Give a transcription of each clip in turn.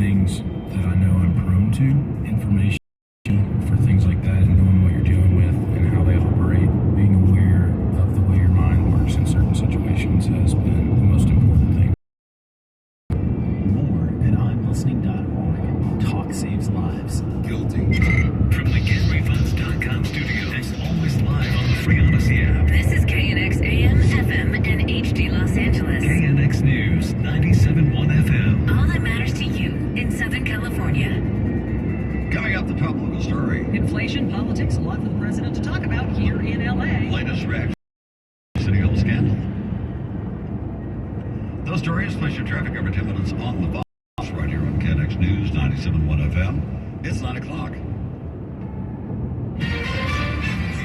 things that I know I'm prone to, information for things like that, and knowing what you're dealing with and how they operate, being aware of the way your mind works in certain situations has been the most important thing. More at I'mListening.org. Talk saves lives. Guilty. From the GetRefunds.com studio. It's always live on the Free Odyssey app. This is KNX AM, FM, and HD Los Angeles. KNX News, 97.1 FM. All that matters to you in Southern California. Coming up, the top local story. Inflation, politics, a lot for the president to talk about here in L.A. Latest reaction to City Hall scandal. Those stories plus your traffic over 10 minutes on the box right here on KNX News, 97.1 FM. It's 9 o'clock.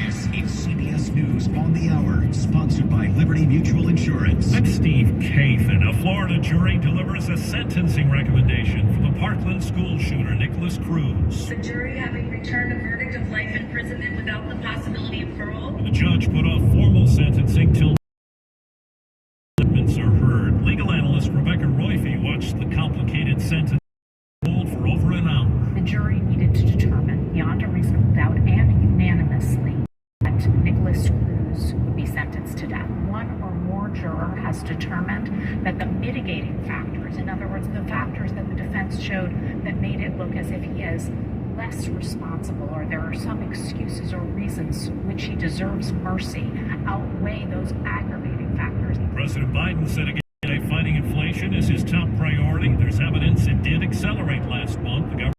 This is CBS News on the Hour, sponsored by Liberty Mutual Insurance. I'm Steve Kathan. A Florida jury delivers a sentencing recommendation for the Parkland school shooter, Nicholas Cruz. The jury having returned a verdict of life imprisonment without the possibility of parole. The judge put off formal sentencing till statements are heard. Legal analyst Rebecca Royfey watched the complicated sentence hold for over an hour. The jury needed to determine beyond a reasonable doubt and unanimously that Nicholas Cruz would be sentenced to death. One or more juror has determined that the mitigating factors, in other words, the factors that the defense showed that made it look as if he is less responsible or there are some excuses or reasons which he deserves mercy, outweigh those aggravating factors. President Biden said again today fighting inflation is his top priority. There's evidence it did accelerate last month. The government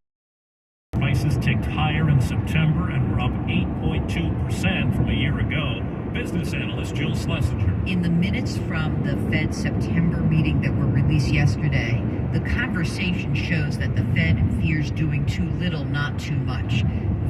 prices ticked higher in September and were up 8.2% from a year ago. Business analyst Jill Schlesinger. In the minutes from the Fed September meeting that were released yesterday, the conversation shows that the Fed fears doing too little, not too much.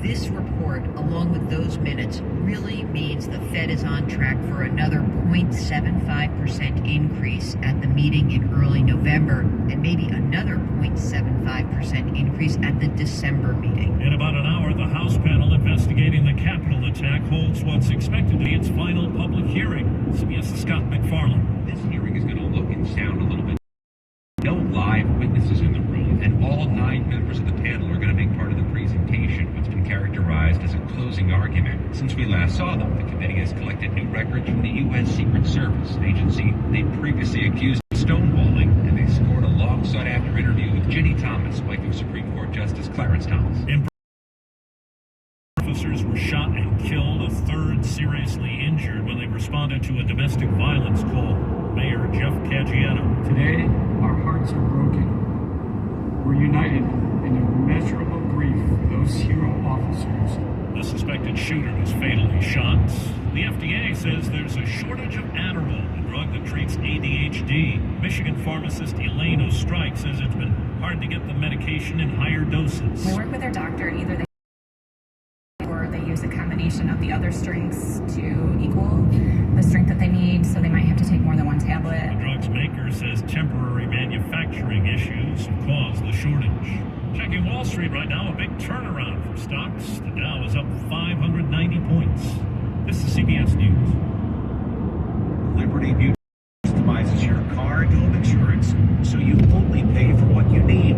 This report, along with those minutes, really means the Fed is on track for another 0.75% increase at the meeting in early November, and maybe another 0.75% increase at the December meeting. In about an hour, the House panel investigating the Capitol attack holds what's expected to be its final public hearing. CBS's Scott McFarland. This hearing is going to look and sound a little bit. No live witnesses in the room, and all 9 members of the panel are going to make part of the presentation, what's been characterized as a closing argument. Since we last saw them, the committee has collected new records from the U.S. Secret Service, an agency they previously accused of stonewalling, and they scored a long sought-after interview with Ginny Thomas, wife of Supreme Court Justice Clarence Thomas. Officers were shot and killed, a third seriously injured when they responded to a domestic violence call. Mayor Jeff Caggiano. Today, our hearts are broken. We're united in immeasurable grief for those hero officers. The suspected shooter was fatally shot. The FDA says there's a shortage of Adderall, the drug that treats ADHD. Michigan pharmacist Elaine Ostrike says it's been hard to get the medication in higher doses. They work with their doctor, either they use a combination of the other strengths to equal the strength that they need, so they might have to take more than one tablet. The drug's maker says temporary manufacturing issues have caused the shortage. Checking Wall Street right now, a big turnaround for stocks. The Dow is up 590 points. This is CBS News. Liberty Mutual customizes your car and home insurance, so you only pay for what you need.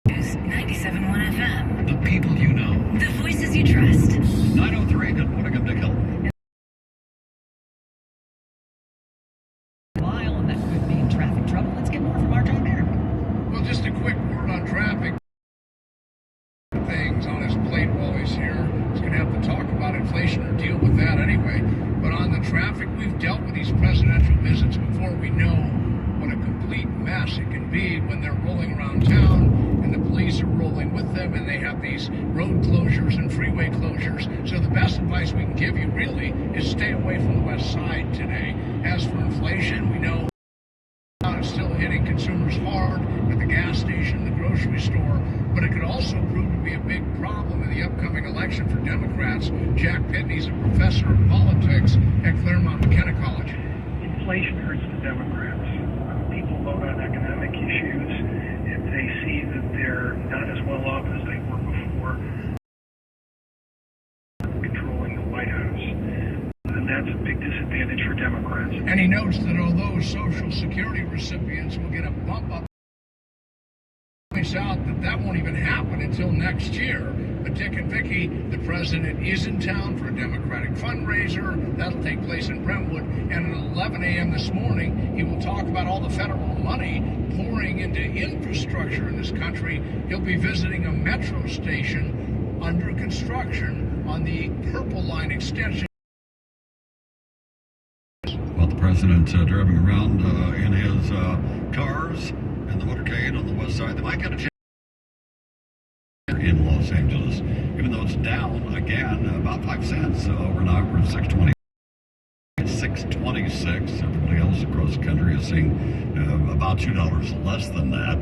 News 97.1 FM. The people you know. The voices you trust. 903, good morning, I'm Nick Hill. While and that could mean traffic trouble. Let's get more from our John Merrick. Well, just a quick word on traffic. Things on his plate while he's here. He's going to have to talk about inflation or deal with that anyway. But on the traffic, we've dealt with these presidential visits before. We know what a complete mess it can be when they're rolling around town and the police are rolling with them and they have these road closures and freeway closures. So the best advice we can give you really is stay away from the west side today. As for inflation, we know it's still hitting consumers hard at the gas station, the grocery store, but it could also prove to be a big problem in the upcoming election for Democrats. Jack Pitney's a professor of politics at Claremont McKenna College. Inflation hurts the Democrats. People vote on economic issues if they see that they're not as well off as they were before controlling the White House. And that that's a big disadvantage for Democrats. And he notes that although Social Security recipients will get a bump up, points out that won't even happen until next year. But Dick and Vicky, the president is in town for a Democratic fundraiser. That'll take place in Brentwood. And at 11 a.m. this morning, he will talk about all the federal money pouring into infrastructure in this country. He'll be visiting a metro station under construction on the Purple Line extension. Well, the president's driving around in his cars in the motorcade on the west side. They might get a chance in Los Angeles, even though it's down again about 5 cents overnight. We're at 620. 626. Everybody else across the country is seeing about $2 less than that.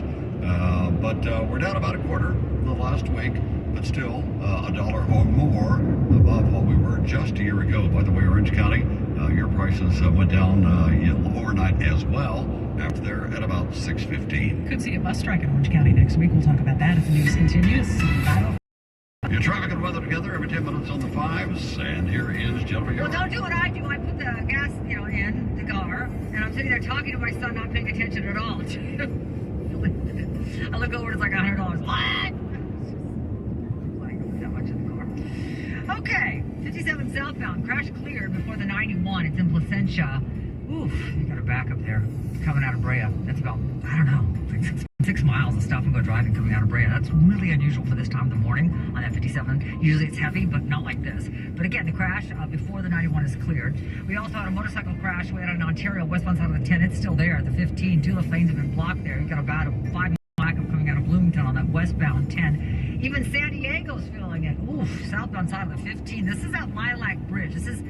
But we're down about a quarter the last week, but still $1 or more above what we were just a year ago. By the way, Orange County, your prices went down overnight as well. After they're at about 6:15. Could see a bus strike in Orange County next week. We'll talk about that as the news continues. Your traffic and weather together every 10 minutes on the 5s, and here is Jennifer. Well, don't do what I do. I put the gas, in the car, and I'm sitting there talking to my son, not paying attention at all. I look over, it's like $100. What? That much in the car. Okay, 57 southbound, crash cleared before the 91. It's in Placentia. Oof, you got a back up there coming out of Brea. That's about, I don't know, like 6 miles of stop and go driving coming out of Brea. That's really unusual for this time of the morning on that 57. Usually it's heavy, but not like this. But again, the crash before the 91 is cleared. We also had a motorcycle crash. We had in Ontario, westbound side of the 10. It's still there. The 15, two left lanes have been blocked there. You got about a 5 mile backup coming out of Bloomington on that westbound 10. Even San Diego's feeling it. Oof, southbound side of the 15. This is at Lilac Bridge. This is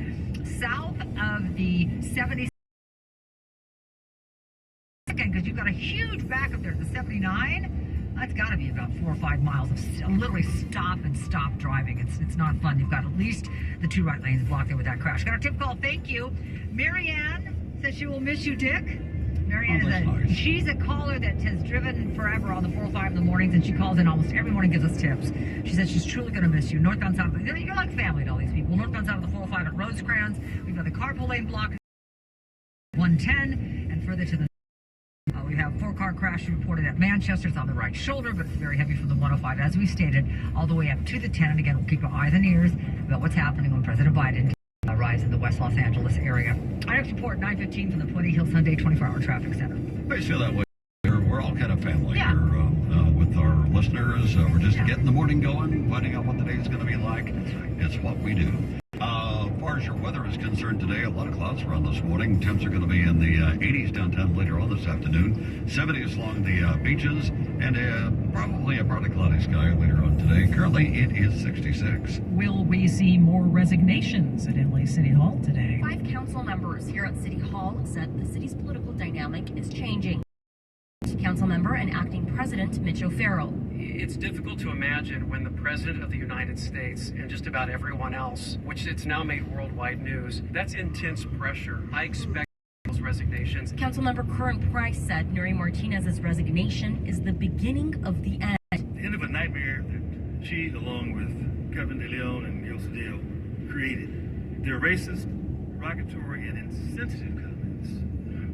south of the 70. Because you've got a huge backup there at the 79. That's got to be about 4 or 5 miles of literally stop and stop driving. It's not fun. You've got at least the 2 right lanes blocked there with that crash. Got a tip call. Thank you. Marianne says she will miss you, Dick. Marianne she's a caller that has driven forever on the 405 in the mornings, and she calls in almost every morning, gives us tips. She says she's truly going to miss you. Northbound side of the, you're like family to all these people. Northbound side of the 405 at Rosecrans. We've got the carpool lane blocked 110, and further to the we have 4-car crash reported at Manchester. It's on the right shoulder, but it's very heavy from the 105, as we stated, all the way up to the 10. And again, we'll keep our eyes and ears about what's happening when President Biden arrives in the West Los Angeles area. Our next report, 9:15 from the Puente Hill Sunday 24-hour traffic center. I feel that way. We're all kind of family here with our listeners. We're just getting the morning going, finding out what the day is going to be like. It's what we do. As far as your weather is concerned today, a lot of clouds around this morning. Temps are going to be in the 80s downtown later on this afternoon. 70s along the beaches, and probably a partly cloudy sky later on today. Currently, it is 66. Will we see more resignations at LA City Hall today? 5 council members here at City Hall said the city's political dynamic is changing. Council member and acting president Mitch O'Farrell. It's difficult to imagine when the President of the United States and just about everyone else, which it's now made worldwide news, that's intense pressure. I expect those resignations. Councilmember Curran Price said Nuri Martinez's resignation is the beginning of the end. The end of a nightmare that she, along with Kevin De Leon and Gil Cedillo, created. Their racist, derogatory, and insensitive comments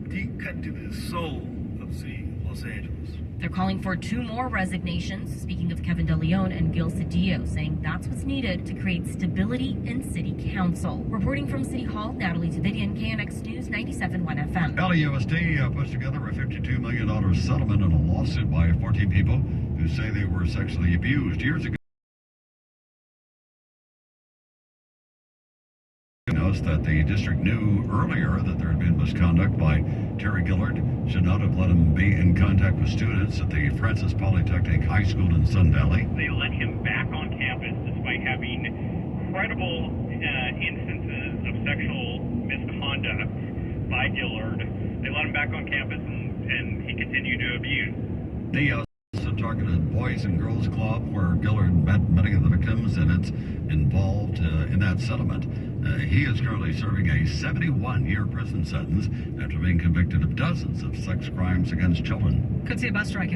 deep cut into the soul of the city of Los Angeles. They're calling for 2 more resignations, speaking of Kevin De Leon and Gil Cedillo, saying that's what's needed to create stability in City Council. Reporting from City Hall, Natalie Davidian, KNX News 97.1 FM. LAUSD puts together a $52 million settlement in a lawsuit by 14 people who say they were sexually abused years ago. That the district knew earlier that there had been misconduct by Terry Gillard. Should not have let him be in contact with students at the Francis Polytechnic High School in Sun Valley. They let him back on campus despite having credible instances of sexual misconduct by Gillard. They let him back on campus and he continued to abuse. The targeted Boys and Girls Club where Gillard met many of the victims, and it's involved in that settlement. He is currently serving a 71-year prison sentence after being convicted of dozens of sex crimes against children. Could see a bus strike